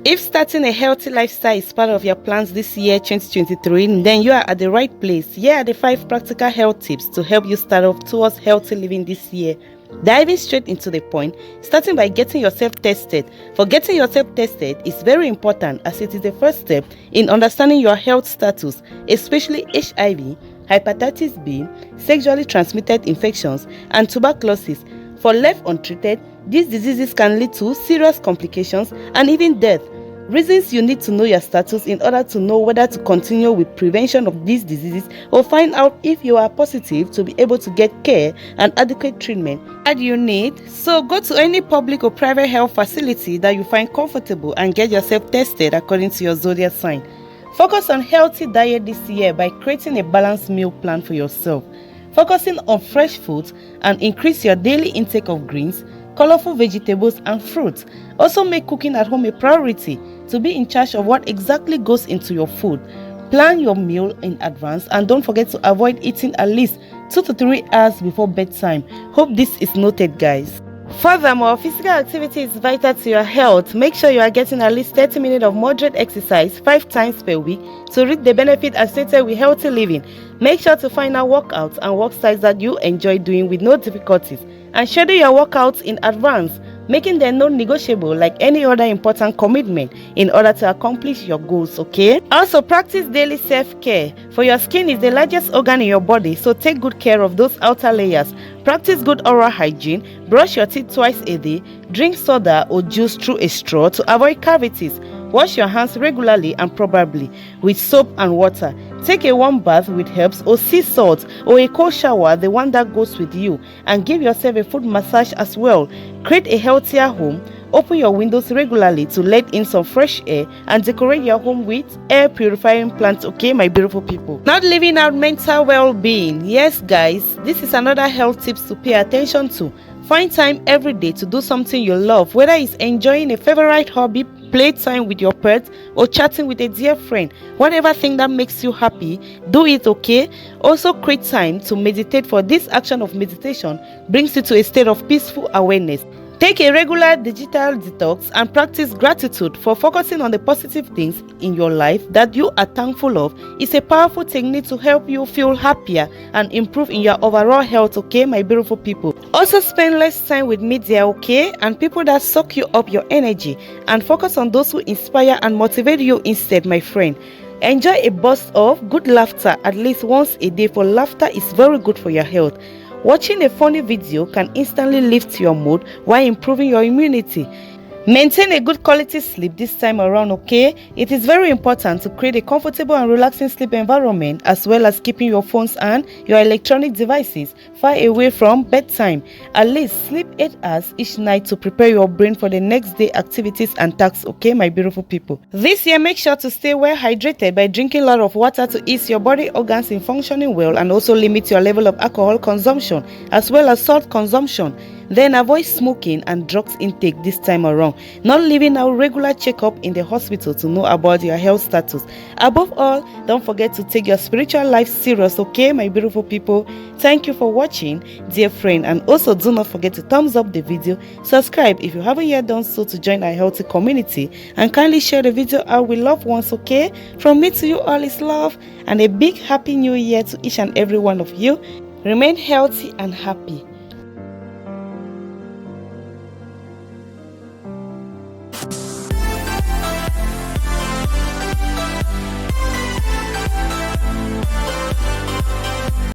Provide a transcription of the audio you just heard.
If starting a healthy lifestyle is part of your plans this year 2023, then you are at the right place. Here are the 5 practical health tips to help you start off towards healthy living this year. Diving straight into the point, starting by getting yourself tested. For getting yourself tested is very important as it is the first step in understanding your health status, especially HIV, hepatitis B, sexually transmitted infections, and tuberculosis. For left untreated, these diseases can lead to serious complications and even death. Reasons you need to know your status in order to know whether to continue with prevention of these diseases or find out if you are positive to be able to get care and adequate treatment that you need. So go to any public or private health facility that you find comfortable and get yourself tested according to your zodiac sign. Focus on healthy diet this year by creating a balanced meal plan for yourself. Focusing on fresh foods and increase your daily intake of greens, colorful vegetables and fruits. Also make cooking at home a priority to be in charge of what exactly goes into your food. Plan your meal in advance and don't forget to avoid eating at least 2 to 3 hours before bedtime. Hope this is noted, guys. Furthermore, physical activity is vital to your health. Make sure you are getting at least 30 minutes of moderate exercise 5 times per week to reap the benefit associated with healthy living. Make sure to find out workouts and work styles that you enjoy doing with no difficulties, and schedule your workouts in advance, making them non-negotiable like any other important commitment in order to accomplish your goals, okay? Also, practice daily self-care. For your skin is the largest organ in your body, so take good care of those outer layers. Practice good oral hygiene, brush your teeth twice a day, drink soda or juice through a straw to avoid cavities. Wash your hands regularly and probably with soap and water. Take a warm bath with herbs or sea salt or a cold shower, the one that goes with you, and give yourself a foot massage as well. Create a healthier home. Open your windows regularly to let in some fresh air and decorate your home with air purifying plants, okay, my beautiful people? Not leaving out mental well-being. Yes, guys, this is another health tips to pay attention to. Find time every day to do something you love, whether it's enjoying a favorite hobby, playtime with your pets, or chatting with a dear friend. Whatever thing that makes you happy, do it, okay? Also create time to meditate, for this action of meditation brings you to a state of peaceful awareness. Take a regular digital detox and practice gratitude. For focusing on the positive things in your life that you are thankful of is a powerful technique to help you feel happier and improve in your overall health, okay, my beautiful people? Also spend less time with media, okay, and people that suck you up your energy, and focus on those who inspire and motivate you instead, my friend. Enjoy a burst of good laughter at least once a day, for laughter is very good for your health. Watching a funny video can instantly lift your mood while improving your immunity. Maintain a good quality sleep this time around, okay? It is very important to create a comfortable and relaxing sleep environment, as well as keeping your phones and your electronic devices far away from bedtime. At least sleep 8 hours each night to prepare your brain for the next day activities and tasks, okay, my beautiful people? This year, make sure to stay well hydrated by drinking a lot of water to ease your body organs in functioning well, and also limit your level of alcohol consumption as well as salt consumption. Then avoid smoking and drugs intake this time around. Not leaving out regular checkup in the hospital to know about your health status. Above all, don't forget to take your spiritual life serious, okay, my beautiful people? Thank you for watching, dear friend, and also do not forget to thumbs up the video, subscribe if you haven't yet done so to join our healthy community, and kindly share the video out with loved ones, okay? From me to you all is love, and a big happy new year to each and every one of you. Remain healthy and happy.